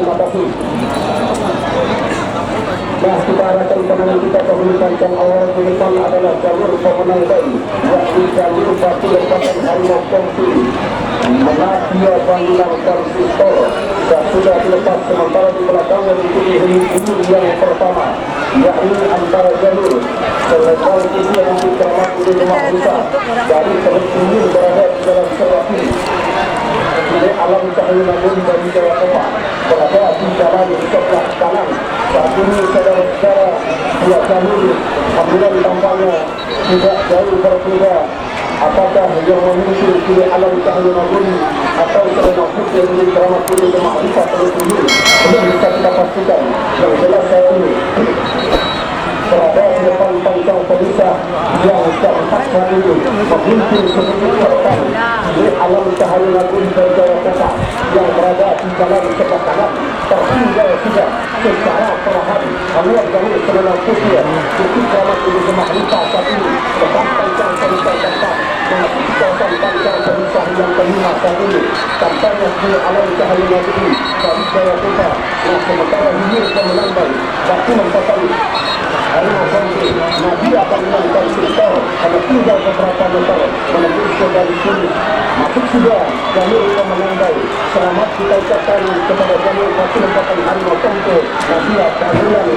terima kasih. Nah, kita arahkan pemenang kita pemilik pancang awal ke depan adalah jalur pemenang bayi, yakni jalur batu lompatan harimau kongsi Malaysia Panggilan Konsistor, dan sudah dilepas sementara di belakangnya diikuti ini yang pertama, yakni antara jalur selebar ini yang dikeramat di rumah kita dari Teluk Tinggi berada di dalam sebelah kiri. Ini alam cahaya namun dari Jawa Tengah berada di jalan di sebelah kanan. Saat ini saudara-saudara dua jalur ambulan tampaknya tidak jauh berbeda. Apakah yang memiliki kiri alam cahaya namun atau selama putih yang dikeramat di rumah kita Teluk Tinggi belum bisa kita pastikan. Yang jelas saat ini berada di depan pancang pemisah yang keempat kali memimpin sedikit serta di alam cahaya namun dari Jawa Tengah yang berada di jalan sebelah kanan tertinggal sudah secara perlahan haluan jalur selama putih untuk keramat di rumah kita saat ini depan pancang pemisah keempat dengan kawasan pancang pemisah yang kelima saat ini tampaknya di alam cahaya namun dari Jawa Tengah. Nah, sementara hilir pemenang bayi waktu mempertahankan harimau kongsi Nadia Panggilan Konsistor hanya tinggal beberapa meter menembus ke garis finish. Masuk sudah jalur pemenang bayi. Selamat kita ucapkan kepada jalur batu lompatan harimau kongsi Nadia Panggilan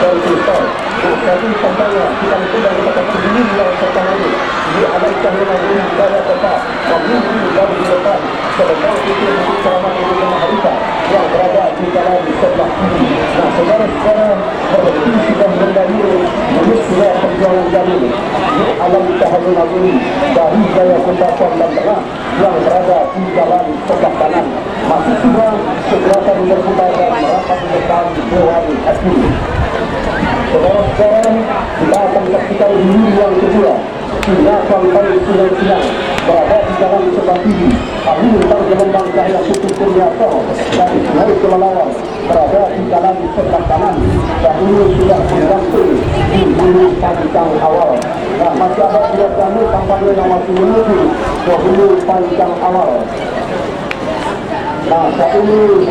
Konsistor. Nah, jadi tampaknya kita sudah dapat berdiri yang pertama ini di alam cahaya namun Jawa Tengah memimpin dari depan sedangkan itu untuk selamat di rumah Harita yang berada di jalan di sebelah kiri. Nah, saudara-saudara berhenti sudah mendahului menit sudah perjuangan jalur di alam cahaya namun dari Jaya Kumpasan dan Tengah yang berada di jalan sebelah kanan. Masih sudah segerakan berputar dan merapat ke depan Dewan Hati. Saudara-saudara, kita akan saksikan diri yang kedua hingga sampai siang-siang berada di jalan sebelah kiri. Kami tentang gelombang cahaya putih Kurniaso dari Sungai Kelelawar berada di jalan sebelah kanan. Dahulu sudah menggantung di hulu pancang awal. Nah, masih ada dua jalur tampaknya yang masih menuju ke hulu pancang awal. Nah, saat ini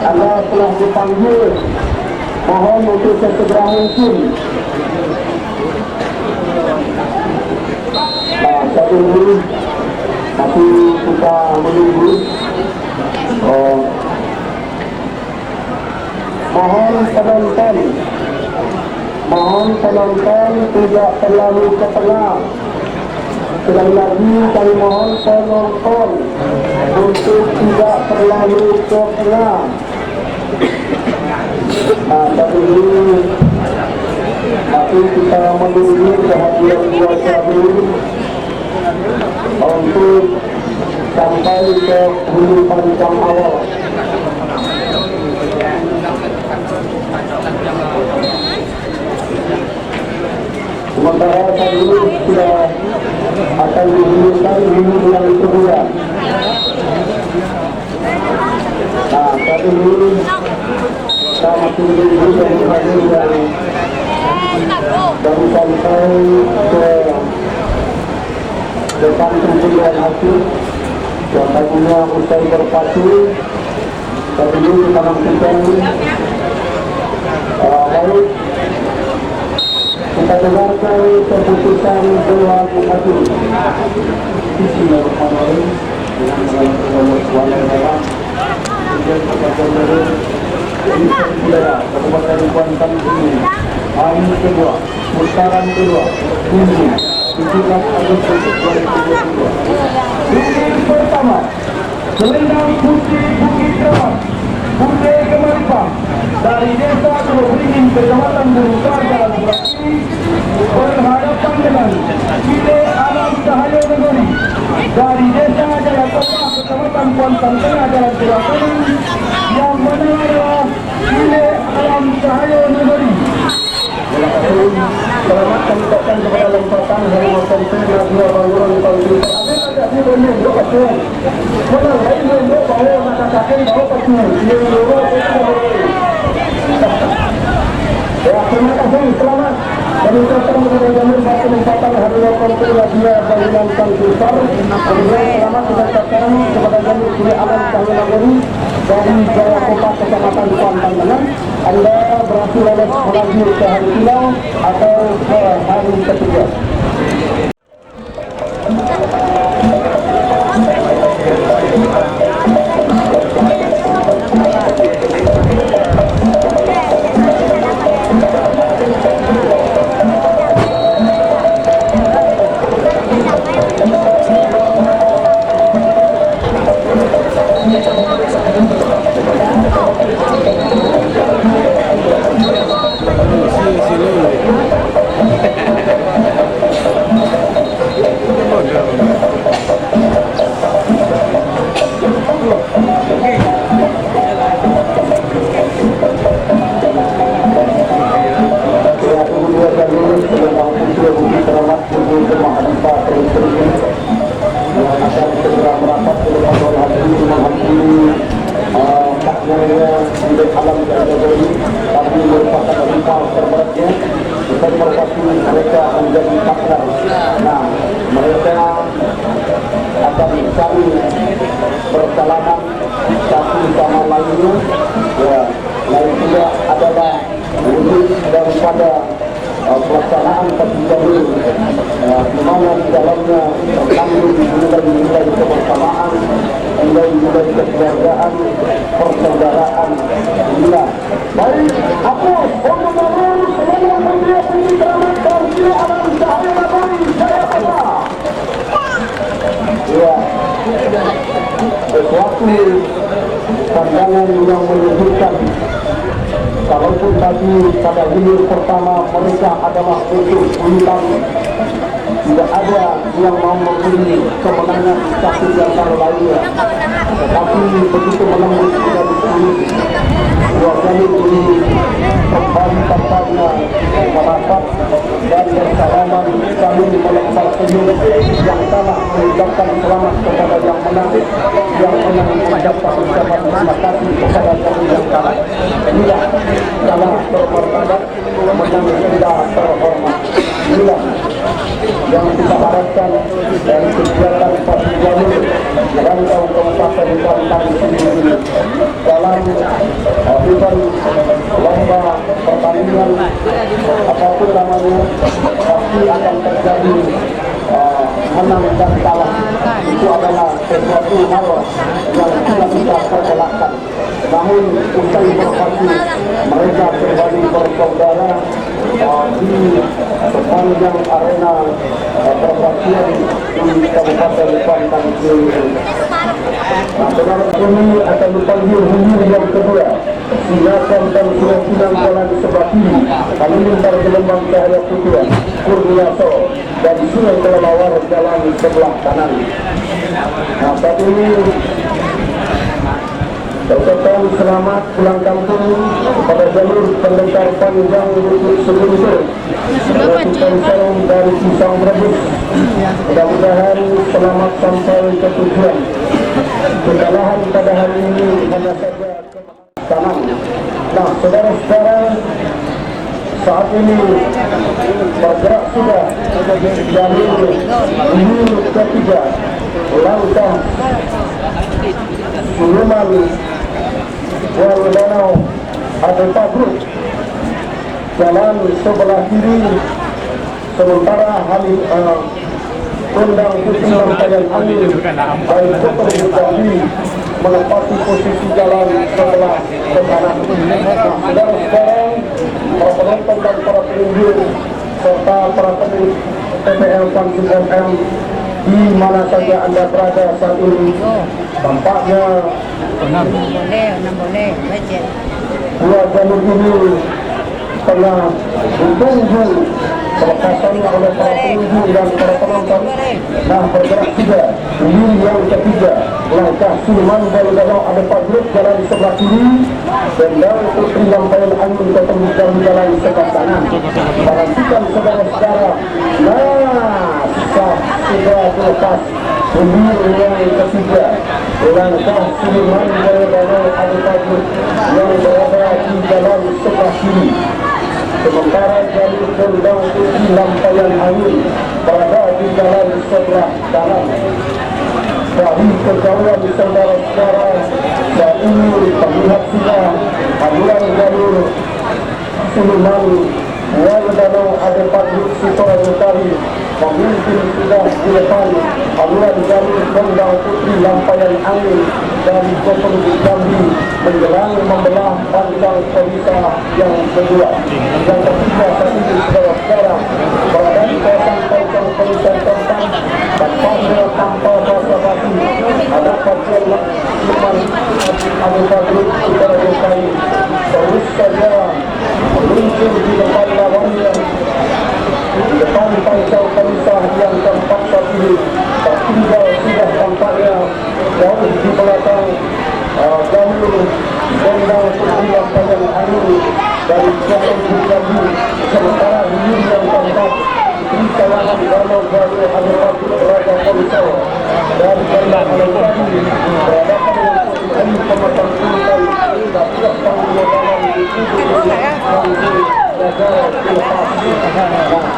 Anda telah dipanggil, mohon untuk sesegera mungkin. Nah, saat ini masih kita menunggu. Mohon penonton tidak terlalu ke tengah. Sekali lagi kami mohon penonton untuk tidak terlalu ke tengah. Nah, saat ini masih kita menunggu kehadiran dua jalur untuk sampai ke hulu pancang awal. Sementara tadi sudah akan dihubungkan hulu yang kedua. Nah, saat ini kita masih menunggu dari hadir yang baru sampai ke depan Dewan Hati yang tadinya usai berpacu. Saat ini kita nantikan baik kita dengarkan keputusan Dewan Hati. Bismillahirrahmanirrahim. Dengan mengalir suara dalam kemudian kepada wilayah Kabupaten Kuantan ini hari kedua putaran kedua Minggu 17 Agustus 2022. Minggu pertama Selendang Putih Bukit Keramat Putih Kemaripang dari Desa Beringin Kecamatan Burukar Jalan Suraki berhadapan dengan Kile Alam Cahaya Negeri dari Desa Jaya Tengah Kecamatan Kuantan Tengah Jalan Suraki yang menang adalah Kile Alam Cahaya Negeri. Selamat kami ucapkan kepada lompatan harimau kongsi Nadia Panggilan Konsistor. Ada di bumi dua pasien. Mana lain bumi bawa nak katakan bawa pasien. Yang dua itu. Ya, terima kasih. Selamat. Kami ucapkan kepada jalur batu lompatan harimau kongsi Nadia Panggilan Konsistor. Kemudian selamat kita ucapkan kepada jalur Kile Alam Cahaya Negeri dari Jaya Kota Anda berhasil melaju ke hari final atau ke hari ketiga. Mereka menjadi partner. Nah, mereka akan cari perjalanan satu sama lainnya. Ya, lain juga adalah wujud daripada pelaksanaan terjadi di mana di dalamnya terkandung nilai-nilai kebersamaan, nilai-nilai kekeluargaan, persaudaraan. Inilah. Baik, aku membangun seluruh media pembicaraan Karsia Alam Cahaya Nabari Jaya Kota. Ya, sesuatu pandangan yang menunjukkan kalaupun tadi pada hilir pertama mereka adalah untuk bintang, tidak ada yang mau memberi kemenangan satu di antara lainnya, tetapi begitu menembus dan dua kali ini kembali tampaknya merapat dan bersalaman sambil melempar senyum yang kalah mengucapkan selamat kepada yang menang mengucapkan ucapan terima kasih kepada yang kalah. Inilah kalah bermartabat, menang tidak terhormat. Inilah yang kita harapkan dari kegiatan Pasir Jalur Rantau Kabupaten Kuantan ini dalam event lomba pertandingan apapun namanya pasti akan terjadi menang dan kalah. Itu adalah sesuatu hal yang tidak bisa terelakkan. Namun usai berpati mereka kembali bersaudara di sepanjang arena perpacian di Kabupaten Kuantan ini. Nah, saudara ini akan dipanggil hilir yang kedua. Silakan dan sudah jalan sebelah kiri. Halilintar Gelembang Cahaya Putra Kurniaso dan Sungai Kelelawar jalan sebelah kanan. Nah, saat ini ucapkan selamat pulang kampung pada jalur pendekar panjang Bukit Selunsur Salam dari Pisang Brebes. Mudah-mudahan selamat sampai ke tujuan. Kekalahan pada hari ini hanya saja kanan. Nah, saudara-saudara, saat ini bergerak sudah jalur ketiga langkah Suleman Wal Danau ada Pabruk jalan sebelah kiri, sementara Halim Kondang Putih Lampayan Angin dari Kota Bukali menempati posisi jalan sebelah ke kanan. Dan sekarang para penonton dan para pengunjung serta para pemilik TPL Panjung FM di mana saja Anda berada saat ini, tampaknya dua jalur ini tengah ditunggu pelepasannya oleh para pengunjung dan para penonton. Nah, bergerak juga hilir yang ketiga langkah Sulman Baludano ada Pabruk jalan sebelah kiri dan Putri Lampayan Angin ketemu jalan sebelah kanan. Perhatikan saudara-saudara, nah sudah terlepas hilir yang ketiga langkah Sulman Baludano ada Pabruk yang berada di jalan sebelah kiri. Sementara jalur Kondang Putih Lampayan Angin berada di jalan sebelah kanan. Dari kejauhan saudara-saudara, saat ini terlihat sudah Abulan jalur Suliman Waladano ada Padrik Sito Utari memimpin sudah di depan. Abulan jalur Gondang Putri Lampayan Angin dari Gopeng Jambi menjelang membelah Pantang Polisa yang kedua. Yang ketiga tadi saudara-saudara berada di kawasan Pantang Polisa tempat tanpa basa-basi ada pasien Suliman ada Padrik Sito Utari terus saja muncul di depan lawannya di depan Pantang Polisa yang keempat tadi tertinggal sudah tampaknya jauh di belakang jalur Gondang Putri Lampayan Angin dari Gopeng Jambi, sementara ini yang keempat di kalangan Danau Galuh ada Padrik Raja Polisa dan Gondang Alokadi berhadapan dengan posisi pematang pintai dan tidak tanggung dalam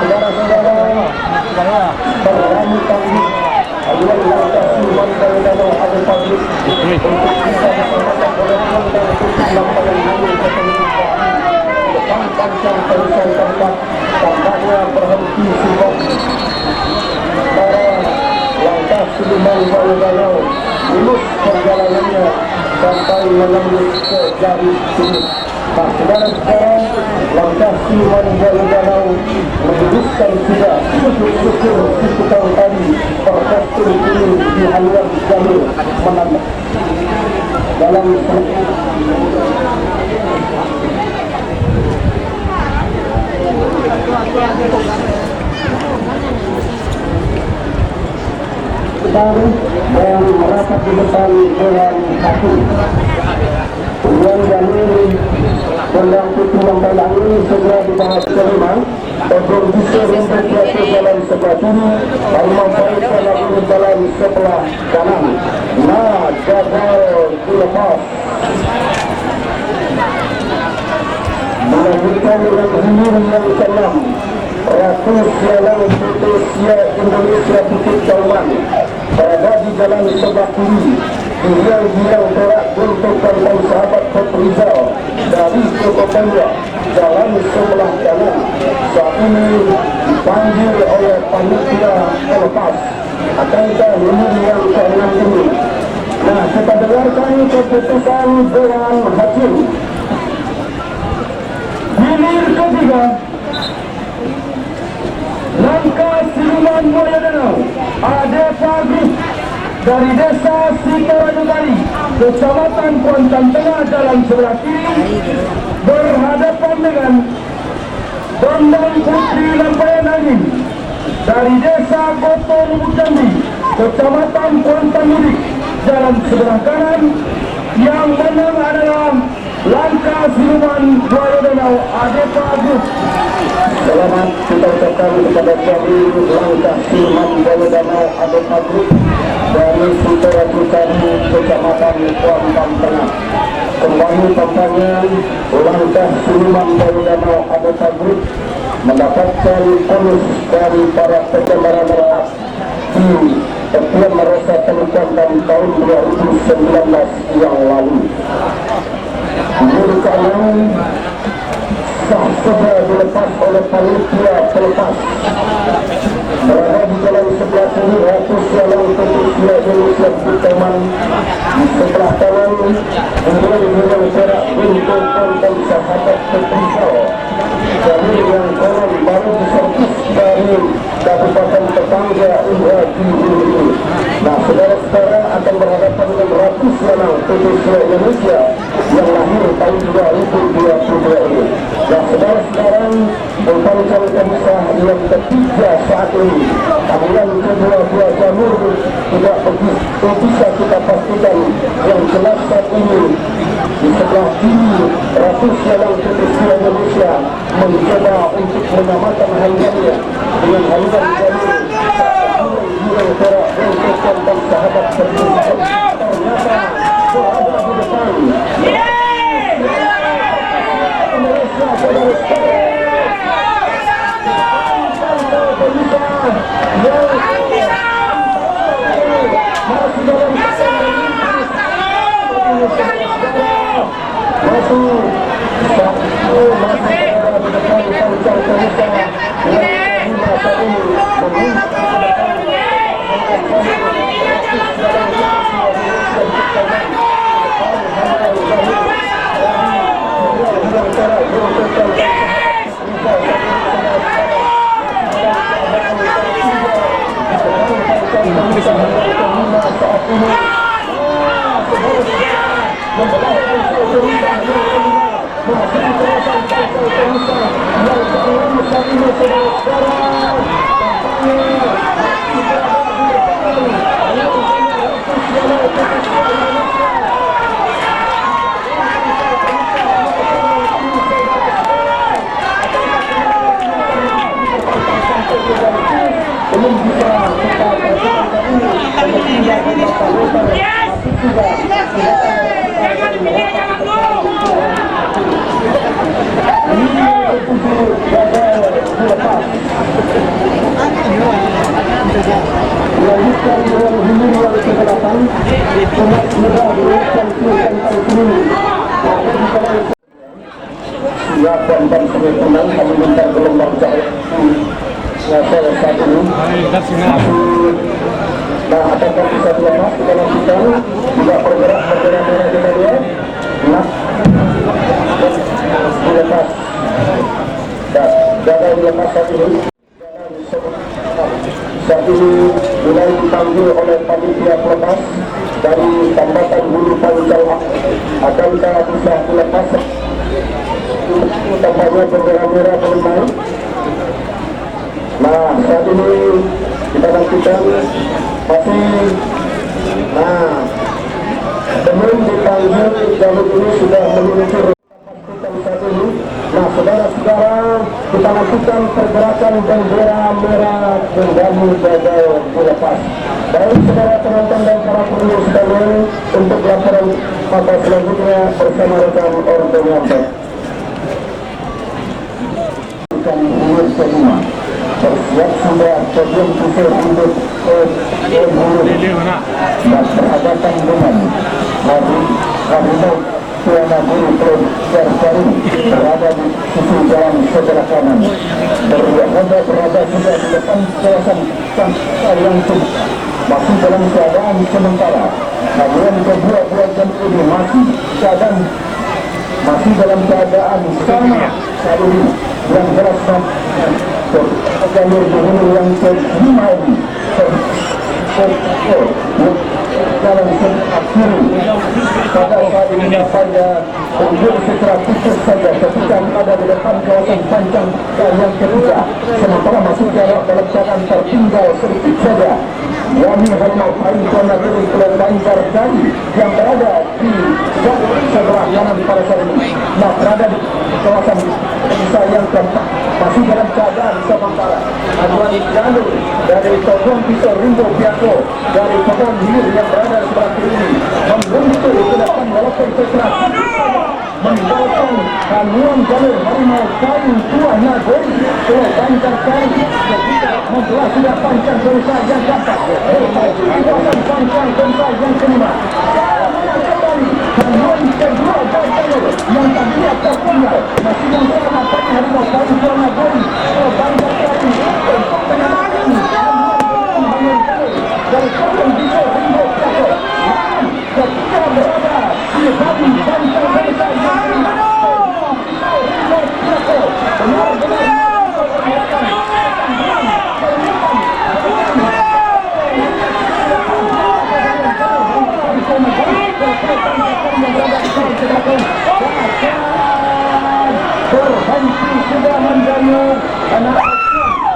saudara-saudara berani tanggung Aluan langkah Suliman dari Danau ada Padrik untuk bisa dipermatang oleh Gondang Putri Lampayan Angin ke penutupan depan Pantang Polisa tempat tampaknya berhenti sebab para langkah Suliman dari Danau lulus perjalanannya sampai menembus ke garis finish. Nah, saudara-saudara, langkah Suliman dari Danau meneruskan sudah syukur-syukur seputar tadi berpostur kuning di haluan jalur menanda dalam baru yang merapat di depan dengan satu yang jalur Gondang Putri Lampayan Angin segera dibahas kelima Todong Bisa Rembek Jatuh jalan sebelah kiri Harimau Faisal lagi jalan sebelah kanan. Nah, gagal dilepas melanjutkan dengan hilir yang ke-6 Ratus Jalan Indonesia Bukit Kauman berada di jalan sebelah kiri. Bilang perak untuk kawan sahabat Petrizal dari Surabaya jalan sebelah kanan. Saat ini dipanggil oleh panitia pelepas. Akankah hilir yang ke-6 ini? Nah, kita dengarkan keputusan Dewan Hakim. Hilir ketiga, langkah Suliman Mulia Danau ada Padrik dari Desa Sitorajubali, Kecamatan Kuantan Tengah jalan sebelah kiri berhadapan dengan Gondang Putri Lampayan Angin dari Desa Gopeng Jambi, Kecamatan Kuantan Mudik jalan sebelah kanan. Yang menang adalah langkah Suliman Mulia Danau ada Padrik. Selamat kita ucapkan kepada suami langkah Suliman Mulia Danau ada Padrik dari Sitorajubali, Kecamatan Kuantan Tengah. Kembali tampaknya langkah Suliman Mulia Danau ada Padrik mendapatkan bonus dari para penggemar merah di Ketua Marosa Telukan tahun 2019 yang lalu. Menurutkan sah segera dilepas oleh panitia pelepas. Berada di jalan sebelah kiri Ratus Jalan Indonesia Bukit Kauman, di sebelah kanan hilir perak untuk konten sahabat Petrizal. Jadi yang kanan baru diservis dari Kabupaten Tetangga ini. Nah, saudara-saudara akan berhadapan dengan Ratus Jalan Indonesia yang lahir tahun 2022 ini. Nah, saudara-saudara, merupakan pemisah yang ketiga saat ini. Kemudian kedua-dua jalur tidak bisa kita pastikan. Yang jelas saat ini di sebelah kiri Ratus Jalan Indonesia mencoba untuk menyamakan halirannya dengan haliran jalur yang perak untuk konten sahabat Petrizal. Ternyata berada di depan. Masih dan kemungkinan kami minta gelombang cahaya saat ini. Nah, apakah bisa dilepas kita lakukan tidak bergerak kita lihat. Nah, dilepas dan gagal dilepas saat ini. Saat ini mulai dipanggil oleh panitia pelepas dari Tambatan Bulu Panjang. Akankah bisa dilepas? Tampaknya bendera merah bermain. Nah, saat ini kita nantikan masih. Nah, sebelum dipanggil jalur ini sudah meluncur saat ini. Nah, saudara-saudara, kita nantikan pergerakan bendera merah kembali gagal dilepas. Baik saudara penonton dan para pengunjung sekalian, untuk laporan mata selanjutnya bersama rekan Ordoyanto. Umur semua bersiap sudah sebelum kita hidup dan berhadapan dengan harimau Tuan Guru Terbaru berada di sisi jalan sebelah kanan. Berada sudah di depan kawasan yang masih dalam keadaan sementara. Namun kedua buah jam ini masih dalam keadaan sama saat ini. Yang jelas jalur dulu yang kelima ini jalan akhir pada saat ini pada unjuk secara khusus saja ketika ada di depan kawasan panjang dan yang ketiga, sementara masih jarak dalam keadaan tertinggal sedikit saja. Yami Harimau Tuan Guru Panjang tadi yang berada di sebelah kanan pada saat ini. Nah, berada di kawasan desa yang keempat masih dalam keadaan sementara. Aduan jalur dari Togong Pisau Rimbo Piako dari Togong Hilir yang berada di sebelah kiri ini membentuk kedatangan walaupun secara meninggalkan haluan jalur Harimau Tuan Nagori ke Banjar Kari ketika membelah sudah panjang desa yang dapat kawasan panjang desa yang kelima. Haluan kedua jalur yang tadinya tertinggal masih yang sama pada Harimau Tuan Nagori ke Banjar Kari dari Togong Pisau Rimbo Piako ketika berada di Bali Banjar desa yang kelima. Berhenti sudah menjadi anak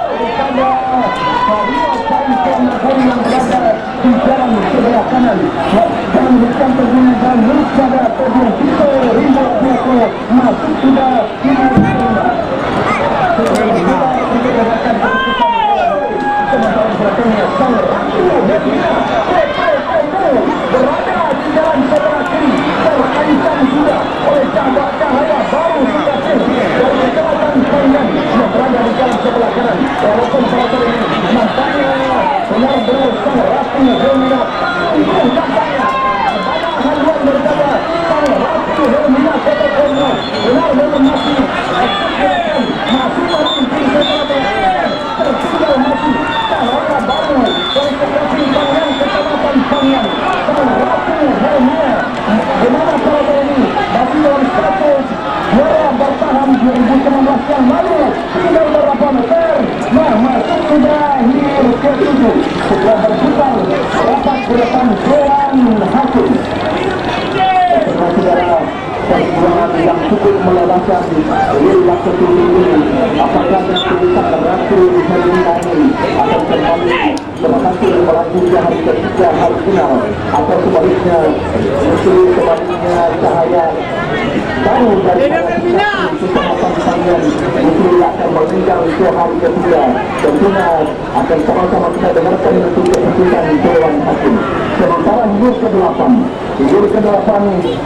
daripada Harimau Tuan Nagori yang berada di jalan sebelah kanan dan bukan pengguna jalur pada Togong Pisau Rimbo Piako masih sudah tidak diterima. Sementara belakangnya sang ratu berada di jalan sebelah kiri terancam sudah oleh cahaya baru dari kawasan panjang yang berada di jalan sebelah kanan. Walaupun saat ini nampaknya benar-benar sang ratu Hermina itu nampaknya pada haluan berkata sang ratu Hermina yang cukup melelahkan wilayah ketinggi ini. Apakah tulisan Ratu Herlindani akan kembali berhasil melaju ke hari ketiga hari final, atau sebaliknya sebaliknya Cahaya baru dari kesempatan kalian mungkin akan meninggal ke hari ketiga. Tentunya akan sama-sama kita dengarkan untuk keputusan Dewan Hakim. Sementara hingga ke-8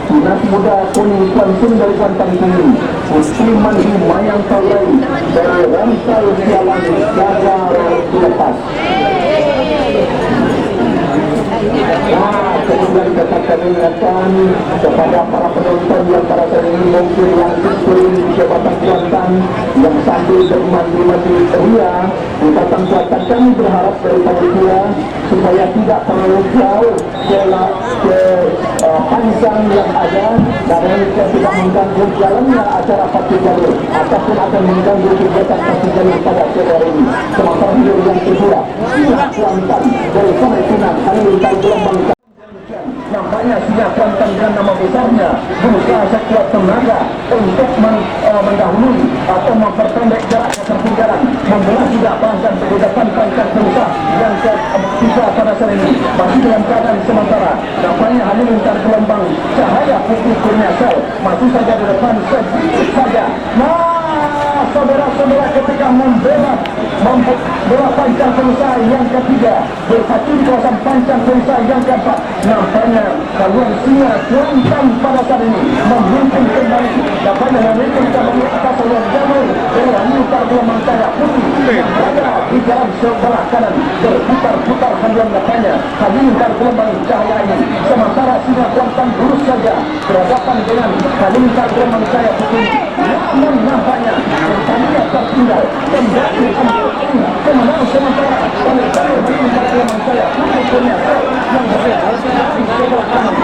Dinas Muda Kuning Kuansun dari Kuantan Tinggi, Musliman di Mayang Taurai dari Ramsal Sialan gagal dilepas. Kemudian kami ingatkan kepada para penonton yang pada saat ini mungkin yang screen di Jabatan Kuantan yang sambil bermandi-mandi ceria di Jabatan Kuantan, kami berharap dari panitia supaya tidak terlalu jauh ke panjang yang ada, dan ini tidak mengganggu jalannya acara Pati Jalur ataupun akan mengganggu kegiatan Pati Jalur pada sore hari ini. Sementara yang kedua, Kuantan dari Sungai Pinang Halilintar gelombang nampaknya Siap Kuantan dengan nama besarnya berusaha sekuat tenaga untuk mendahului atau memperpendek jarak ketertinggalan, membelah juga bahkan perbudakan pangkat berusaha yang ketiga pada sore ini masih dalam keadaan sementara. Nampaknya Halilintar gelombang Cahaya Putih Kurniasel masih saja di depan sedikit saja. Saudara-saudara, ketika membela pancang perusahaan yang ketiga, berpacu di kawasan pancang perusahaan yang keempat, nampaknya Haluan Singa Kuantan pada saat ini memimpin kembali, nampaknya memimpin kembali atas Haluan Jamur dari Halilintar gelombang Cahaya Putih yang berada di jalan sebelah kanan, berputar-putar haluan nampaknya Halilintar gelombang Cahaya ini. Sementara Singa Kuantan lurus saja berhadapan dengan Halilintar gelombang Cahaya Putih, namun nampaknya tadinya tertinggal kembali kemenang sementara oleh Halilintar gelombang Cahaya Putih Kurniasel yang berada di sebelah kanan.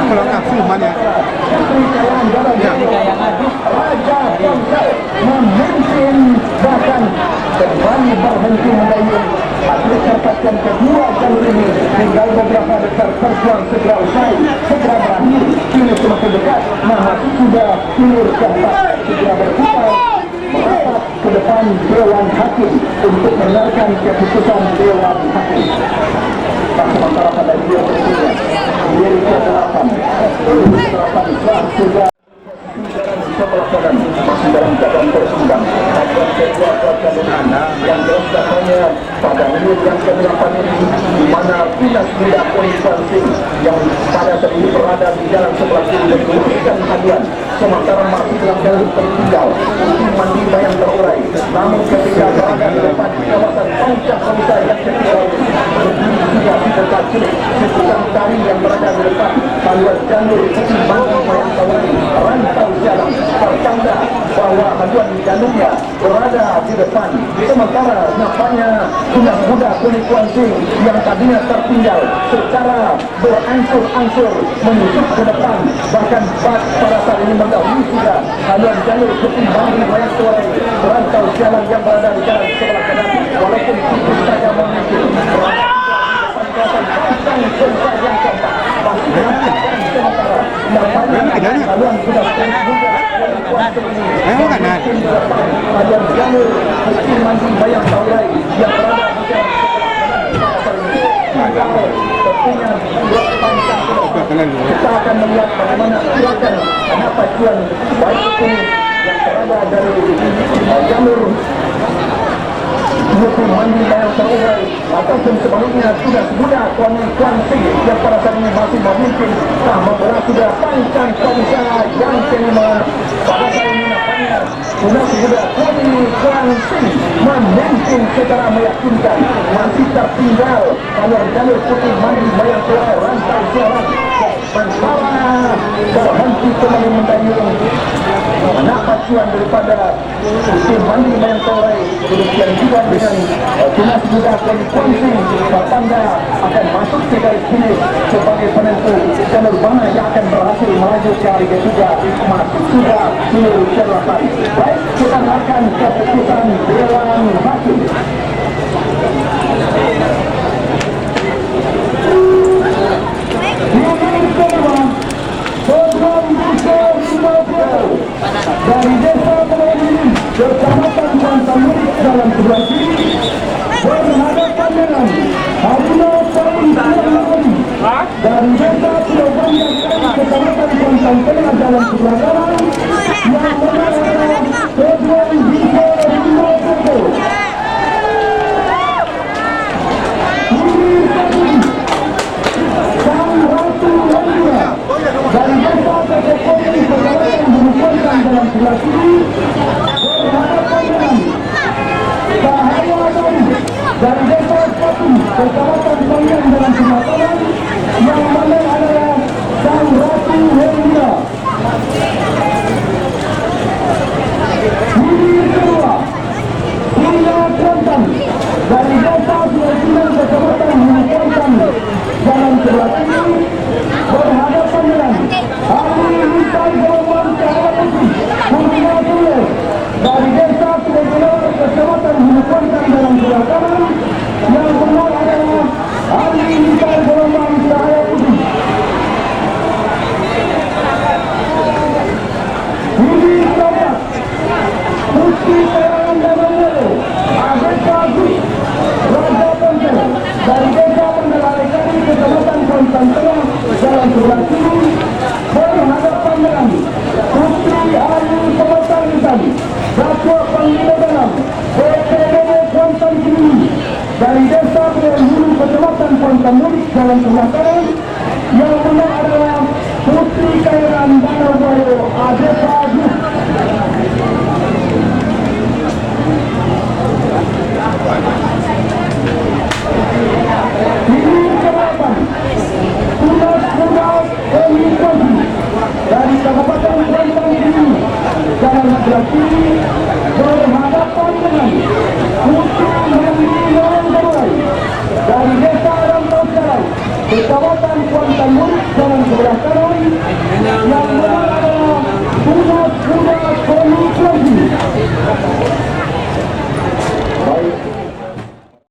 Kalau nggak filman ya. Memimpin bahkan kembali berhenti mengayun atlet terpaskan kedua jalur ini. Tinggal beberapa detik terjuang segera usai, segera berakhir. Kini semakin dekat, masih sudah timur ke atas, segera berputar merapat ke depan Dewan Hakim untuk mendengarkan keputusan Dewan Hakim. Sementara pada dia berikutnya menjadi ke-8 sudah sebelah kanan masih dalam keadaan tersunggang. Akan kedua pertandingan yang biasanya pada menit yang ke-8 ini, di mana Dinas Muda Kuning Kuantan yang pada saat ini berada di jalan sebelah kiri dan memberikan haluan, sementara masih dalam jalur tertinggal mandi yang terurai. Namun ketika berada di depan kawasan pancang perusahaan yang ketiga sudah terkacil sebutan tari yang berada di depan haluan jalur mandi yang terurai rantau jalan pertanda bahwa haluan jalurnya berada di depan. Sementara nampaknya Dinas Muda Kuning Kuantan yang tadinya tertinggal secara berangsur-angsur menuju ke depan, bahkan pada saat ini mendahului sudah haluan jalur ketimbang wilayah sore berantau jalan yang berada di jalan sebelah kanan, walaupun tipis saja memimpin haluan sudah haluan jalur ketimbang bayang taurai yang berada di jalan sebelah kanan waktunya membuat pancang. Kita akan melihat bagaimana gerakan anak pacuan baik itu yang berada dari jalur musim mandi yang terurai ataupun sebaliknya sudah tuan Sing yang pada saat ini masih memimpin sama bola sudah pancang Komsa yang kelima pada saat ini nampaknya sudah tuan Sing memimpin secara meyakinkan masih tertinggal jalur putih mandi yang terurai rantai siaran bersama berhenti kembali mendayung anak pacuan daripada musim mandi yang terurai. Demikian juga dengan tunas muda dari Kuansi Batanda akan masuk ke garis finish sebagai penentu jalur mana yang akan berhasil melaju ke hari ketiga masuk sudah menuju ke-8. Baik, kita akan keputusan Dewan Hakim. Dari desa Peneliti Kecamatan Santamurik dalam sebelah kiri berhadapan dengan Harimau Sain dari desa Pulau Banyak Kecamatan Santamurik dalam sebelah kanan yang menang Pedron Hiko Rimau Koko. Sang Ratu Wanda dari desa Kekokomi Kecamatan Bulukontan dalam sebelah kiri berhadapan dengan Cahaya dari desa Patu Kecamatan Panjang dalam sebelah kanan yang menang adalah Sang Ratu Wanda. Hilir kedua Hingga Kuantan dari desa Sulawesian Kecamatan Bulukontan dalam sebelah kiri berhadapan dengan Ali Hitai Gelombang Cahaya Putih Kurnia Tulis dari desa Sulawesian Kecamatan Bulukontan dalam sebelah kanan yang menang adalah Ali Hitai Gelombang Cahaya Putih. Hilir keempat Putih Perangan Danau Ageta Aziz Raja Pontel dari desa Pendelalekari Kecamatan Kuantan Tengah dalam sebelah kiri berhadapan dengan Putri Ayu Sebatang Hitam Datuk Panglima Dalam BPBD Kuantan Kiri dari desa Penghulu Kecamatan Kuantan Murik dalam sebelah kanan yang menang adalah Putri Kairan Danau Bayo Ageta Aziz. Hilir ke-8 Tunas Muda Emi dari Kabupaten Kuantan Kiri dalam sebelah kiri berhadapan dengan Putri Mandi Lorong dari desa Rantau Sekarang Kecamatan Kuantan Murik dalam sebelah kanan